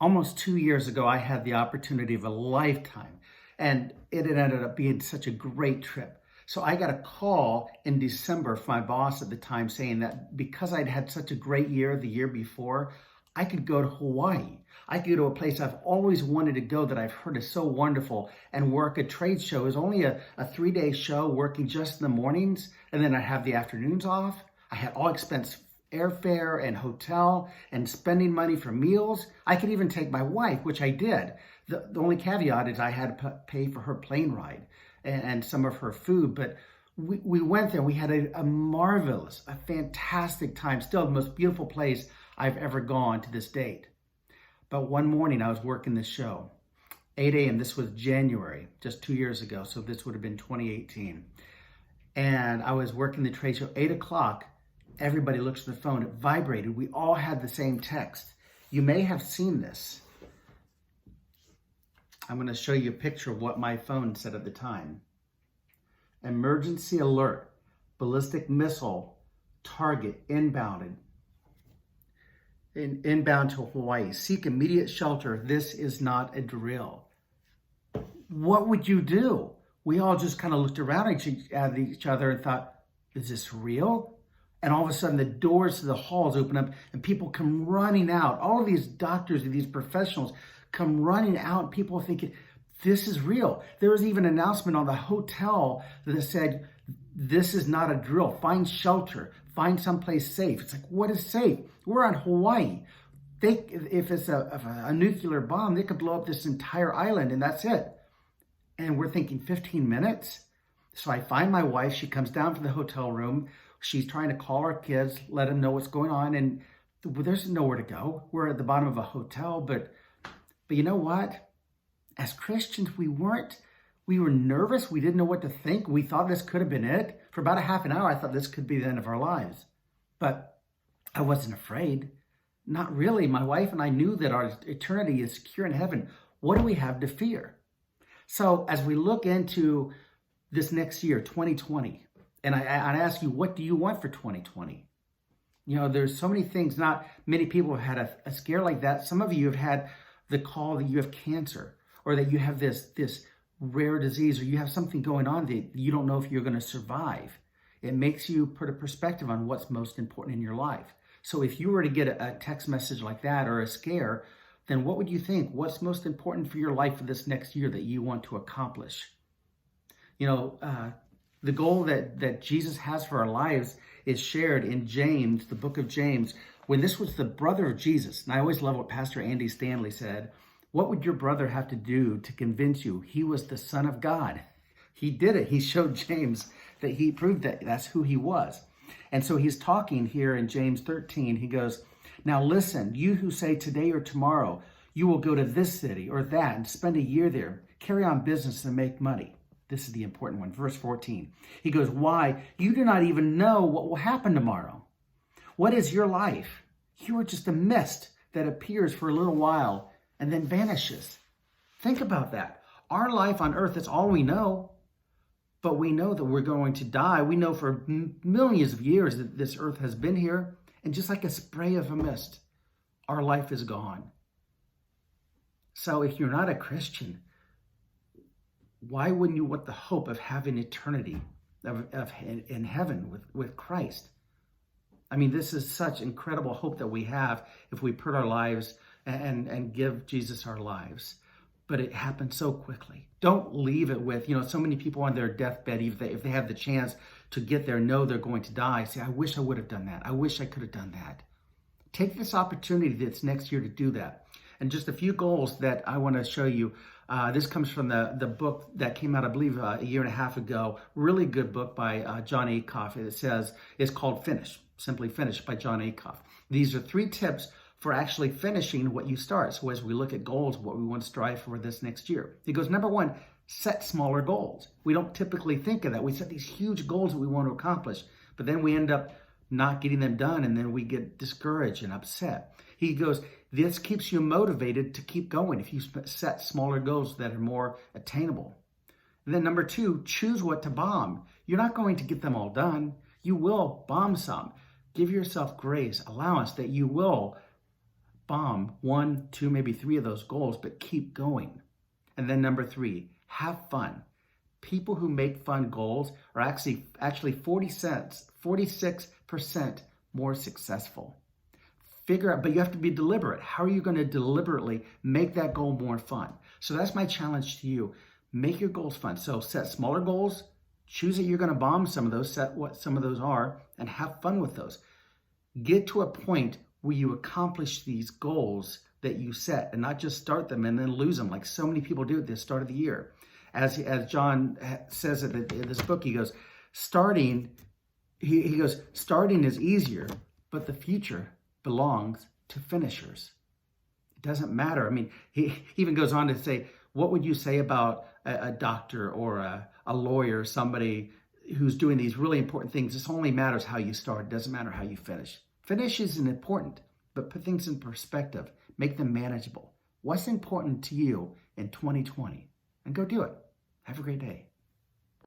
Almost 2 years ago, I had the opportunity of a lifetime, and it had ended up being such a great trip. So I got a call in December from my boss at the time saying that because I'd had such a great year the year before, I could go to Hawaii. I could go to a place I've always wanted to go that I've heard is so wonderful and work a trade show. It was only a 3-day show working just in the mornings, and then I have the afternoons off. I had all expense airfare and hotel and spending money for meals. I could even take my wife, which I did. The only caveat is I had to pay for her plane ride and some of her food. But we went there. We had a marvelous, a fantastic time. Still the most beautiful place I've ever gone to this date. But one morning I was working this show, 8 a.m. This was January, just 2 years ago. So this would have been 2018. And I was working the trade show, 8 o'clock. Everybody looks at the phone. It vibrated. We all had the same text. You may have seen this. I'm going to show you a picture of what my phone said at the time. Emergency alert. Ballistic missile target inbound to Hawaii. Seek immediate shelter. This is not a drill. What would you do? We all just kind of looked around at each other and thought, is this real? And all of a sudden the doors to the halls open up and people come running out. All of these doctors and these professionals come running out. People are thinking, this is real. There was even an announcement on the hotel that said, this is not a drill. Find shelter. Find someplace safe. It's like, what is safe? We're on Hawaii. If it's a nuclear bomb, they could blow up this entire island and that's it. And we're thinking 15 minutes? So I find my wife. She comes down from the hotel room. She's trying to call our kids, let them know what's going on, and there's nowhere to go. We're at the bottom of a hotel, but you know what? As Christians, we were nervous. We didn't know what to think. We thought this could have been it. For about a half an hour, I thought this could be the end of our lives. But I wasn't afraid. Not really. My wife and I knew that our eternity is secure in heaven. What do we have to fear? So as we look into this next year, 2020, and I ask you, what do you want for 2020? You know, there's so many things. Not many people have had a scare like that. Some of you have had the call that you have cancer, or that you have this rare disease, or you have something going on that you don't know if you're going to survive. It makes you put a perspective on what's most important in your life. So if you were to get a text message like that or a scare, then what would you think? What's most important for your life for this next year that you want to accomplish? You know, the goal that Jesus has for our lives is shared in James, the book of James, when this was the brother of Jesus. And I always love what Pastor Andy Stanley said. What would your brother have to do to convince you he was the Son of God? He did it. He showed James that he proved that that's who he was. And so he's talking here in James 13. He goes, now listen, you who say today or tomorrow, you will go to this city or that and spend a year there, carry on business and make money. This is the important one. Verse 14. He goes, why? You do not even know what will happen tomorrow. What is your life? You are just a mist that appears for a little while and then vanishes. Think about that. Our life on earth is all we know. But we know that we're going to die. We know for millions of years that this earth has been here. And just like a spray of a mist, our life is gone. So if you're not a Christian, why wouldn't you want the hope of having eternity in heaven with Christ? I mean, this is such incredible hope that we have if we put our lives and give Jesus our lives. But it happens so quickly. Don't leave it with, so many people on their deathbed, if they have the chance to get there, know they're going to die, say, I wish I would have done that. I wish I could have done that. Take this opportunity that's next year to do that. And just a few goals that I want to show you. This comes from the book that came out, I believe, a year and a half ago. Really good book by John Acuff. It's called Finish, simply Finish by John Acuff. These are 3 tips for actually finishing what you start. So as we look at goals, what we want to strive for this next year. He goes, number 1, set smaller goals. We don't typically think of that. We set these huge goals that we want to accomplish, but then we end up not getting them done, and then we get discouraged and upset. He goes, this keeps you motivated to keep going if you set smaller goals that are more attainable. And then number 2, choose what to bomb. You're not going to get them all done. You will bomb some. Give yourself grace, allowance that you will bomb 1, 2, maybe 3 of those goals, but keep going. And then number 3, have fun. People who make fun goals are actually 46% more successful. Figure out, but you have to be deliberate. How are you going to deliberately make that goal more fun? So that's my challenge to you. Make your goals fun. So set smaller goals, choose that you're going to bomb some of those, set what some of those are, and have fun with those. Get to a point where you accomplish these goals that you set and not just start them and then lose them like so many people do at the start of the year. As John says in this book, he goes, starting is easier, but the future belongs to finishers. It doesn't matter. I mean, he even goes on to say, what would you say about a doctor or a lawyer, somebody who's doing these really important things? This only matters how you start. It doesn't matter how you finish. Finish isn't important, but put things in perspective. Make them manageable. What's important to you in 2020? And go do it. Have a great day.